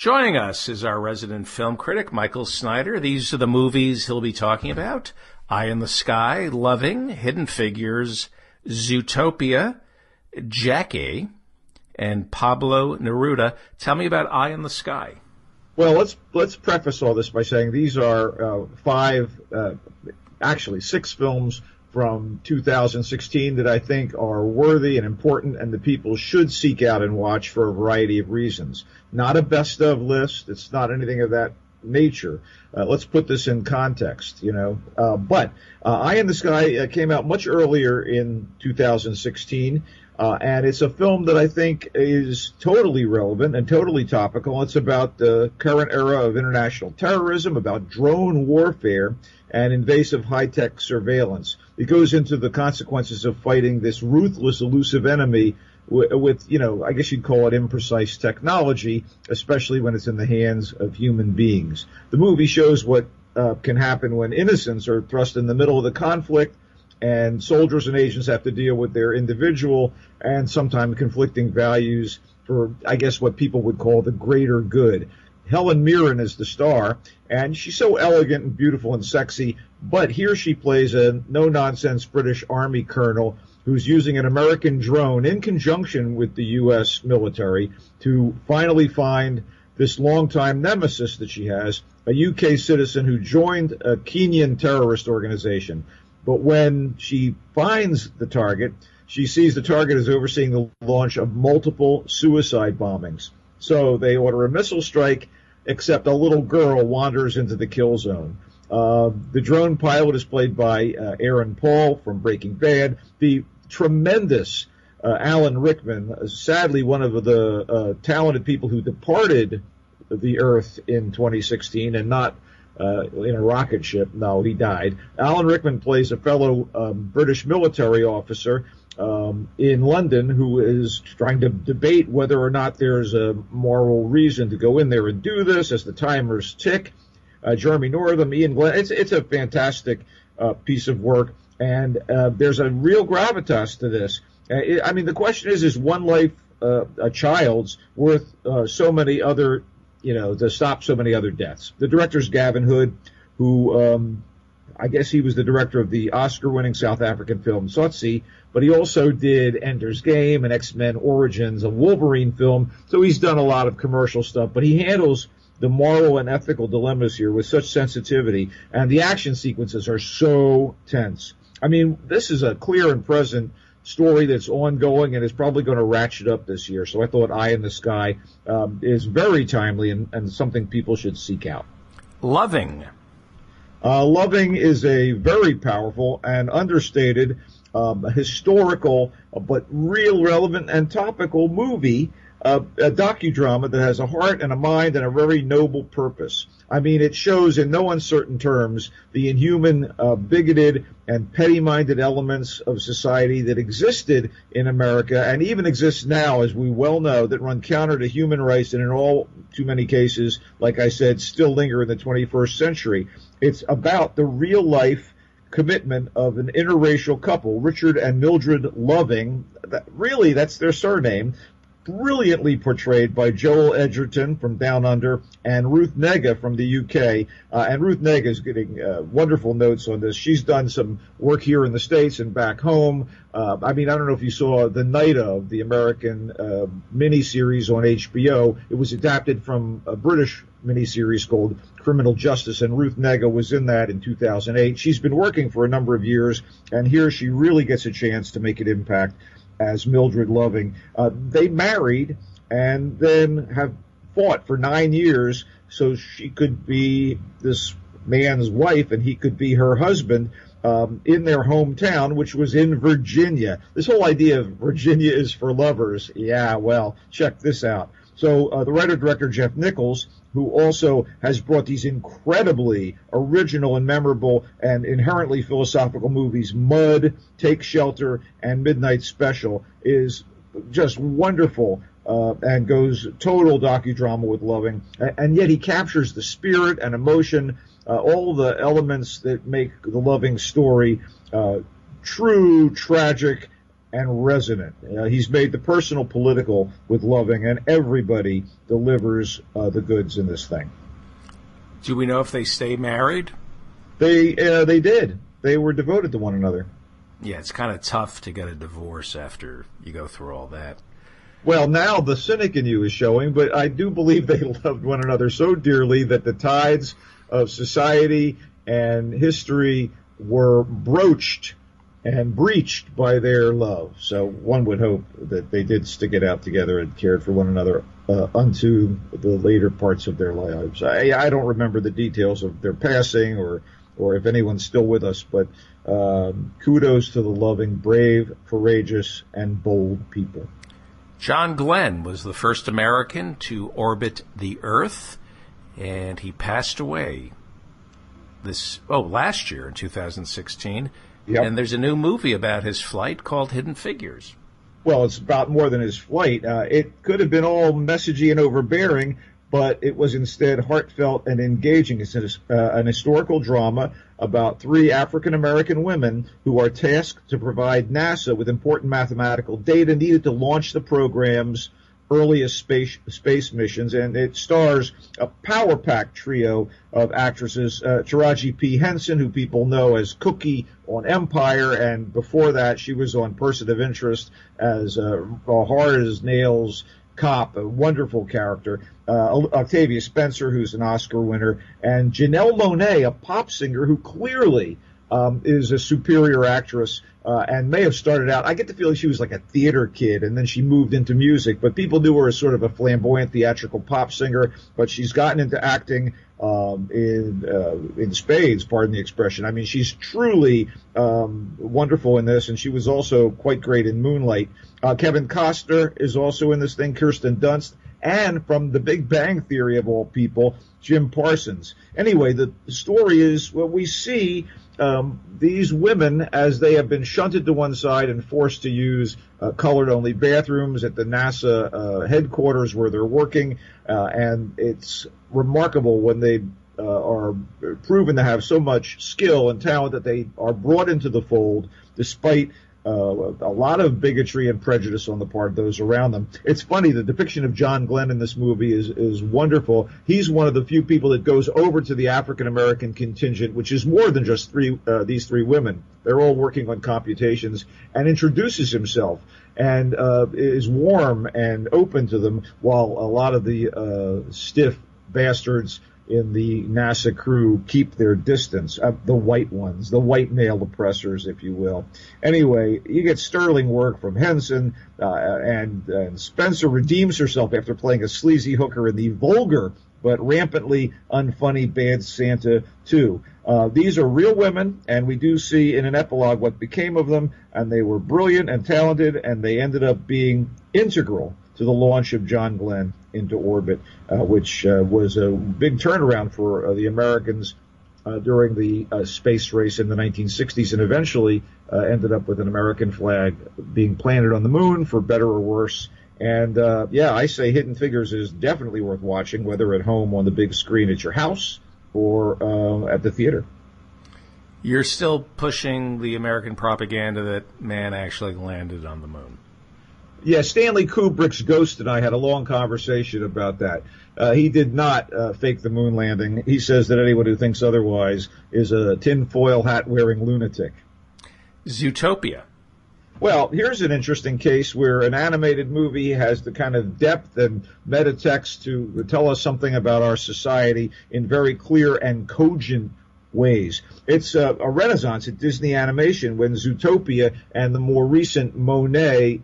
Joining us is our resident film critic, Michael Snyder. These are the movies he'll be talking about: Eye in the Sky, Loving, Hidden Figures, Zootopia, Jackie, and Pablo Neruda. Tell me about Eye in the Sky. Well, let's preface all this by saying these are six films from 2016 that I think are worthy and important and the people should seek out and watch for a variety of reasons. Not a best of list. It's not anything of that nature. Let's put this in context, But Eye in the Sky came out much earlier in 2016. And it's a film that I think is totally relevant and totally topical. It's about the current era of international terrorism, about drone warfare and invasive high-tech surveillance. It goes into the consequences of fighting this ruthless, elusive enemy with, I guess you'd call it imprecise technology, especially when it's in the hands of human beings. The movie shows what can happen when innocents are thrust in the middle of the conflict, and soldiers and agents have to deal with their individual and sometimes conflicting values for, I guess, what people would call the greater good. Helen Mirren is the star, and she's so elegant and beautiful and sexy, but here she plays a no-nonsense British Army colonel who's using an American drone in conjunction with the U.S. military to finally find this longtime nemesis that she has, a UK citizen who joined a Kenyan terrorist organization. But when she finds the target, she sees the target is overseeing the launch of multiple suicide bombings. So they order a missile strike, except a little girl wanders into the kill zone. The drone pilot is played by Aaron Paul from Breaking Bad. The tremendous Alan Rickman, sadly one of the talented people who departed the Earth in 2016 and not in a rocket ship. No, he died. Alan Rickman plays a fellow British military officer in London who is trying to debate whether or not there's a moral reason to go in there and do this as the timers tick. Jeremy Northam, Ian Glenn. It's a fantastic piece of work, and there's a real gravitas to this. The question is one life a child's worth so many other, to stop so many other deaths? The director's Gavin Hood, who I guess he was the director of the Oscar-winning South African film Tsotsi, but he also did Ender's Game and X-Men Origins, a Wolverine film, so he's done a lot of commercial stuff, but he handles the moral and ethical dilemmas here with such sensitivity, and the action sequences are so tense. This is a clear and present story that's ongoing and is probably going to ratchet up this year, so I thought Eye in the Sky is very timely and something people should seek out. Loving. Loving is a very powerful and understated, historical, but real relevant and topical movie, a docudrama that has a heart and a mind and a very noble purpose. It shows in no uncertain terms the inhuman, bigoted, and petty-minded elements of society that existed in America and even exist now, as we well know, that run counter to human rights and in all too many cases, like I said, still linger in the 21st century. It's about the real-life commitment of an interracial couple, Richard and Mildred Loving. That's their surname. Brilliantly portrayed by Joel Edgerton from Down Under and Ruth Negga from the UK. And Ruth Negga is getting wonderful notes on this. She's done some work here in the States and back home. I don't know if you saw The Night of, the American miniseries on HBO. It was adapted from a British miniseries called Criminal Justice, and Ruth Negga was in that in 2008. She's been working for a number of years, and here she really gets a chance to make an impact as Mildred Loving. They married and then have fought for 9 years so she could be this man's wife and he could be her husband in their hometown, which was in Virginia. This whole idea of Virginia is for lovers. Yeah, well, check this out. So the writer-director Jeff Nichols, who also has brought these incredibly original and memorable and inherently philosophical movies, Mud, Take Shelter, and Midnight Special, is just wonderful and goes total docudrama with Loving. And yet he captures the spirit and emotion, all the elements that make the Loving story true, tragic, and resonant. He's made the personal political with Loving, and everybody delivers the goods in this thing. Do we know if they stay married? They did. They were devoted to one another. Yeah, it's kind of tough to get a divorce after you go through all that. Well, now the cynic in you is showing, but I do believe they loved one another so dearly that the tides of society and history were broached and breached by their love. So one would hope that they did stick it out together and cared for one another unto the later parts of their lives. I don't remember the details of their passing or if anyone's still with us, but kudos to the loving, brave, courageous, and bold people. John Glenn was the first American to orbit the Earth, and he passed away last year in 2016. Yep. And there's a new movie about his flight called Hidden Figures. Well, it's about more than his flight. It could have been all messagey and overbearing, but it was instead heartfelt and engaging. It's an historical drama about 3 African-American women who are tasked to provide NASA with important mathematical data needed to launch the program's earliest space missions, and it stars a power-packed trio of actresses, Taraji P. Henson, who people know as Cookie on Empire, and before that she was on Person of Interest as a hard-as-nails cop, a wonderful character, Octavia Spencer, who's an Oscar winner, and Janelle Monáe, a pop singer who clearly is a superior actress and may have started out, I get the feeling she was like a theater kid, and then she moved into music, but people knew her as sort of a flamboyant theatrical pop singer, but she's gotten into acting in spades, pardon the expression. I mean, she's truly wonderful in this, and she was also quite great in Moonlight. Kevin Costner is also in this thing, Kirsten Dunst, and from The Big Bang Theory of all people, Jim Parsons. Anyway, the story is what we see these women, as they have been shunted to one side and forced to use colored-only bathrooms at the NASA headquarters where they're working, and it's remarkable when they are proven to have so much skill and talent that they are brought into the fold despite a lot of bigotry and prejudice on the part of those around them. It's funny, the depiction of John Glenn in this movie is wonderful. He's one of the few people that goes over to the African-American contingent, which is more than just these 3 women. They're all working on computations, and introduces himself and is warm and open to them, while a lot of the stiff bastards in the NASA crew keep their distance, the white ones, the white male oppressors, if you will. Anyway, you get sterling work from Henson, and Spencer redeems herself after playing a sleazy hooker in the vulgar but rampantly unfunny Bad Santa 2. These are real women, and we do see in an epilogue what became of them, and they were brilliant and talented, and they ended up being integral to the launch of John Glenn into orbit, which was a big turnaround for the Americans during the space race in the 1960s, and eventually ended up with an American flag being planted on the moon, for better or worse. And I say Hidden Figures is definitely worth watching, whether at home on the big screen at your house or at the theater. You're still pushing the American propaganda that man actually landed on the moon. Yeah, Stanley Kubrick's Ghost and I had a long conversation about that. He did not fake the moon landing. He says that anyone who thinks otherwise is a tinfoil hat-wearing lunatic. Zootopia. Well, here's an interesting case where an animated movie has the kind of depth and metatext to tell us something about our society in very clear and cogent ways. It's a renaissance at Disney animation when Zootopia and the more recent Moana.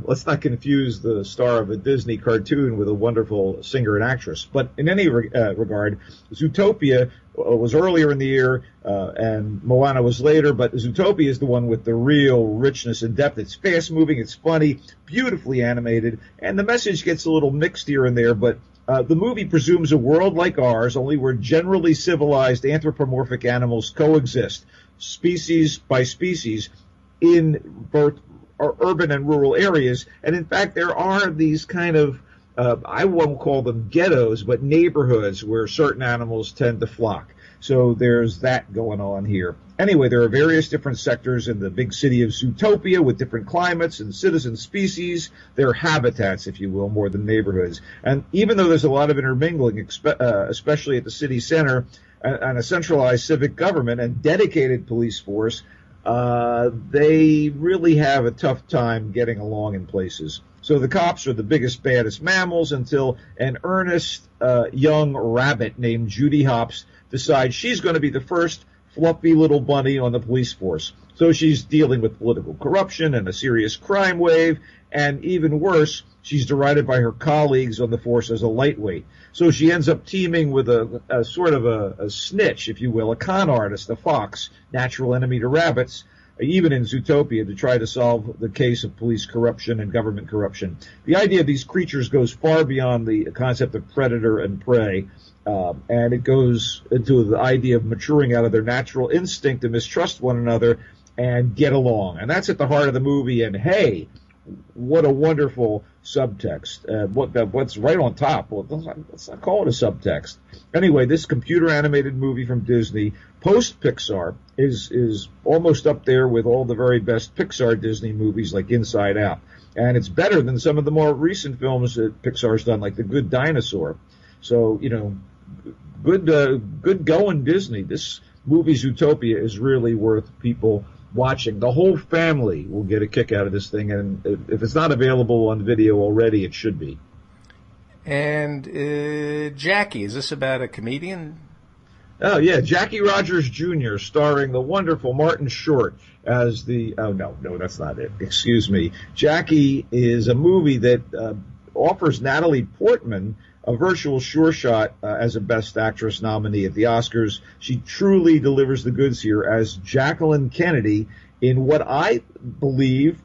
Let's not confuse the star of a Disney cartoon with a wonderful singer and actress. But in any regard, Zootopia was earlier in the year, and Moana was later, but Zootopia is the one with the real richness and depth. It's fast-moving, it's funny, beautifully animated, and the message gets a little mixed here and there, but the movie presumes a world like ours, only where generally civilized anthropomorphic animals coexist, species by species, in both urban and rural areas. And in fact, there are these kind of, I won't call them ghettos, but neighborhoods where certain animals tend to flock. So there's that going on here. Anyway, there are various different sectors in the big city of Zootopia with different climates and citizen species. They're habitats, if you will, more than neighborhoods. And even though there's a lot of intermingling, especially at the city center, and a centralized civic government and dedicated police force, they really have a tough time getting along in places. So the cops are the biggest, baddest mammals until an earnest young rabbit named Judy Hopps decides she's going to be the first fluffy little bunny on the police force. So she's dealing with political corruption and a serious crime wave, and even worse, she's derided by her colleagues on the force as a lightweight. So she ends up teaming with a sort of a snitch, if you will, a con artist, a fox, natural enemy to rabbits, even in Zootopia, to try to solve the case of police corruption and government corruption. The idea of these creatures goes far beyond the concept of predator and prey, and it goes into the idea of maturing out of their natural instinct to mistrust one another and get along. And that's at the heart of the movie, and hey, what a wonderful subtext. What's right on top? Well, let's not call it a subtext. Anyway, this computer animated movie from Disney, post-Pixar, is almost up there with all the very best Pixar Disney movies like Inside Out. And it's better than some of the more recent films that Pixar's done, like The Good Dinosaur. So, good going, Disney. This movie, Zootopia, is really worth people watching. The whole family will get a kick out of this thing, and if it's not available on video already, it should be. And Jackie, is this about a comedian? Oh, yeah, Jackie Rogers Jr., starring the wonderful Martin Short as the... Oh, no, that's not it. Excuse me. Jackie is a movie that offers Natalie Portman a virtual sure shot as a Best Actress nominee at the Oscars. She truly delivers the goods here as Jacqueline Kennedy in what I believe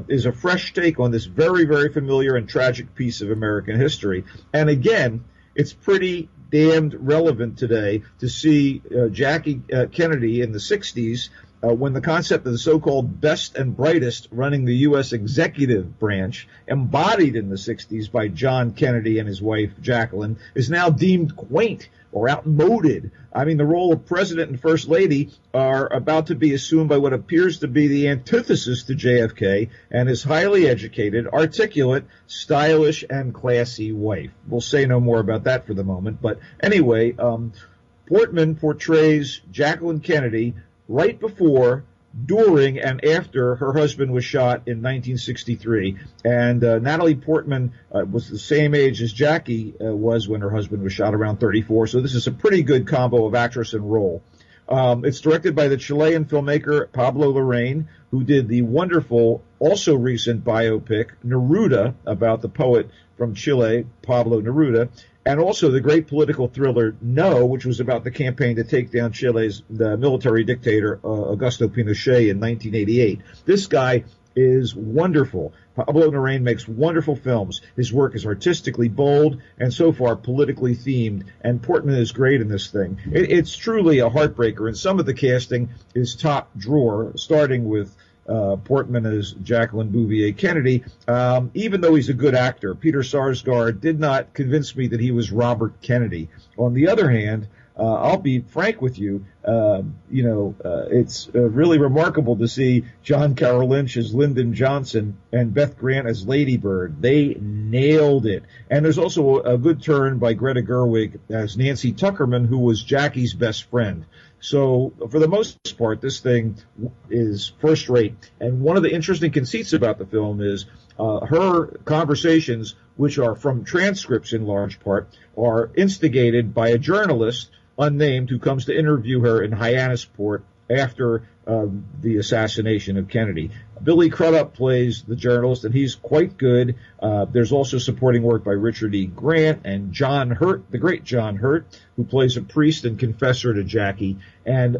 is a fresh take on this very, very familiar and tragic piece of American history. And again, it's pretty damned relevant today to see Jackie Kennedy in the 60s when the concept of the so-called best and brightest running the U.S. executive branch, embodied in the 60s by John Kennedy and his wife Jacqueline, is now deemed quaint or outmoded. I mean, the role of president and first lady are about to be assumed by what appears to be the antithesis to JFK and his highly educated, articulate, stylish, and classy wife. We'll say no more about that for the moment. But anyway, Portman portrays Jacqueline Kennedy right before, during, and after her husband was shot in 1963. And Natalie Portman was the same age as Jackie was when her husband was shot, around 34. So this is a pretty good combo of actress and role. It's directed by the Chilean filmmaker Pablo Larraín, who did the wonderful, also recent biopic, Neruda, about the poet from Chile, Pablo Neruda, and also the great political thriller No, which was about the campaign to take down Chile's military dictator Augusto Pinochet in 1988. This guy is wonderful. Pablo Larraín makes wonderful films. His work is artistically bold and so far politically themed, and Portman is great in this thing. It's truly a heartbreaker, and some of the casting is top drawer, starting with Portman as Jacqueline Bouvier Kennedy. Even though he's a good actor, Peter Sarsgaard did not convince me that he was Robert Kennedy. On the other hand, I'll be frank with you, it's really remarkable to see John Carroll Lynch as Lyndon Johnson and Beth Grant as Lady Bird. They nailed it. And there's also a good turn by Greta Gerwig as Nancy Tuckerman, who was Jackie's best friend. So for the most part, this thing is first rate. And one of the interesting conceits about the film is her conversations, which are from transcripts in large part, are instigated by a journalist, unnamed, who comes to interview her in Hyannisport after the assassination of Kennedy. Billy Crudup plays the journalist, and he's quite good. There's also supporting work by Richard E. Grant and John Hurt, the great John Hurt, who plays a priest and confessor to Jackie. And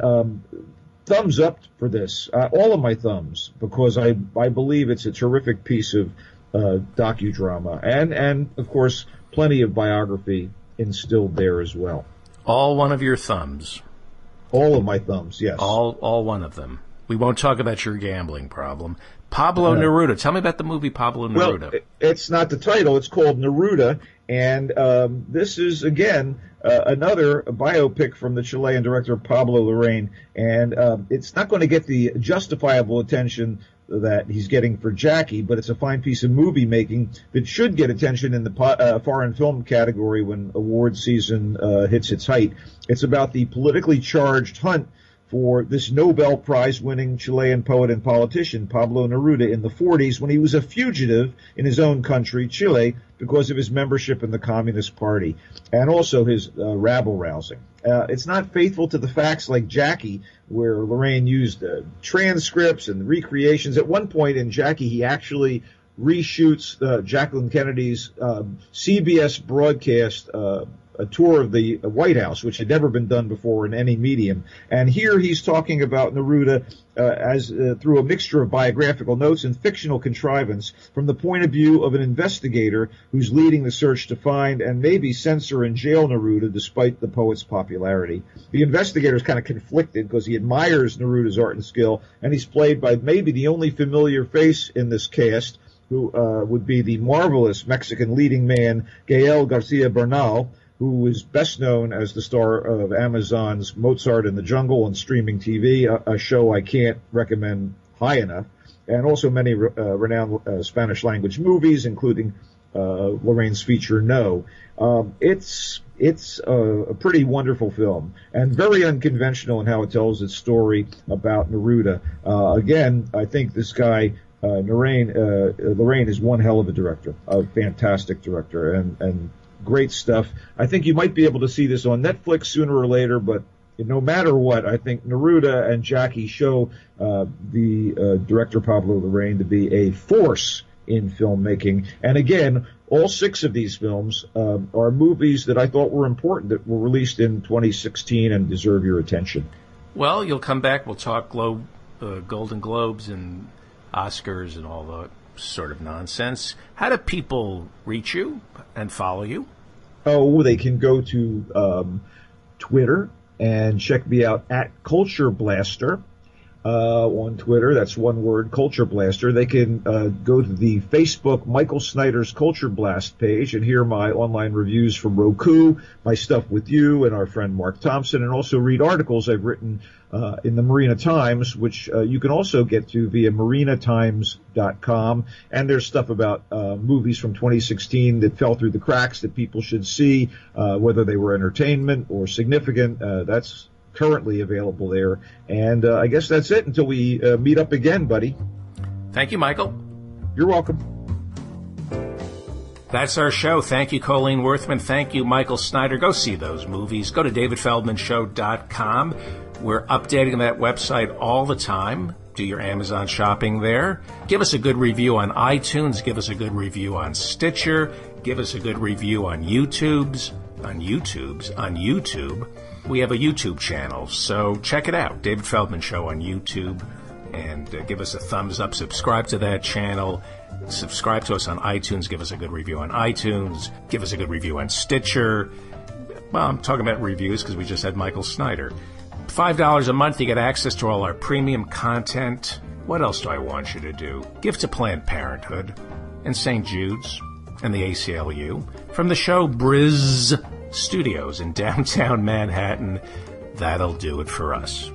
thumbs up for this, all of my thumbs, because I believe it's a terrific piece of docudrama, and of course plenty of biography instilled there as well. All one of your thumbs. All of my thumbs, yes. All one of them. We won't talk about your gambling problem. Pablo Neruda. Tell me about the movie Pablo Neruda. Well, it's not the title. It's called Neruda, and this is, again, another biopic from the Chilean director Pablo Larraín, and it's not going to get the justifiable attention that he's getting for Jackie, but it's a fine piece of movie making that should get attention in the foreign film category when award season hits its height. It's about the politically charged hunt for this Nobel Prize-winning Chilean poet and politician, Pablo Neruda, in the 40s, when he was a fugitive in his own country, Chile, because of his membership in the Communist Party, and also his rabble-rousing. It's not faithful to the facts like Jackie, where Larraín used transcripts and recreations. At one point in Jackie, he actually reshoots Jacqueline Kennedy's CBS broadcast, a tour of the White House, which had never been done before in any medium. And here he's talking about Neruda as through a mixture of biographical notes and fictional contrivance from the point of view of an investigator who's leading the search to find and maybe censor and jail Neruda despite the poet's popularity. The investigator is kind of conflicted because he admires Neruda's art and skill, and he's played by maybe the only familiar face in this cast, who would be the marvelous Mexican leading man, Gael Garcia Bernal, who is best known as the star of Amazon's Mozart in the Jungle on streaming TV, a show I can't recommend high enough, and also many renowned Spanish-language movies, including Larraín's feature No. It's a pretty wonderful film, and very unconventional in how it tells its story about Neruda. Again, I think this guy, Larraín is one hell of a director, a fantastic director, and great stuff. I think you might be able to see this on Netflix sooner or later, but no matter what, I think Neruda and Jackie show the director Pablo Larraín to be a force in filmmaking. And again, all 6 of these films are movies that I thought were important, that were released in 2016 and deserve your attention. Well, you'll come back. We'll talk Golden Globes and Oscars and all the sort of nonsense. How do people reach you and follow you? Oh, they can go to Twitter and check me out at Culture Blaster on Twitter. That's one word, Culture Blaster. They can go to the Facebook Michael Snyder's Culture Blast page and hear my online reviews from Roku, my stuff with you and our friend Mark Thompson, and also read articles I've written in the Marina Times, which you can also get to via marinatimes.com. And there's stuff about movies from 2016 that fell through the cracks that people should see, whether they were entertainment or significant. That's currently available there. And I guess that's it until we meet up again, buddy. Thank you, Michael. You're welcome. That's our show. Thank you, Colleen Worthman. Thank you, Michael Snyder. Go see those movies. Go to davidfeldmanshow.com. We're updating that website all the time. Do your Amazon shopping there. Give us a good review on iTunes. Give us a good review on Stitcher. Give us a good review on YouTube. We have a YouTube channel, so check it out, David Feldman Show on YouTube, and give us a thumbs up. Subscribe to that channel. Subscribe to us on iTunes. Give us a good review on iTunes. Give us a good review on Stitcher. Well, I'm talking about reviews because we just had Michael Snyder. $5 a month, you get access to all our premium content. What else do I want you to do? Give to Planned Parenthood and St. Jude's and the ACLU. From the show Briz Studios in downtown Manhattan, that'll do it for us.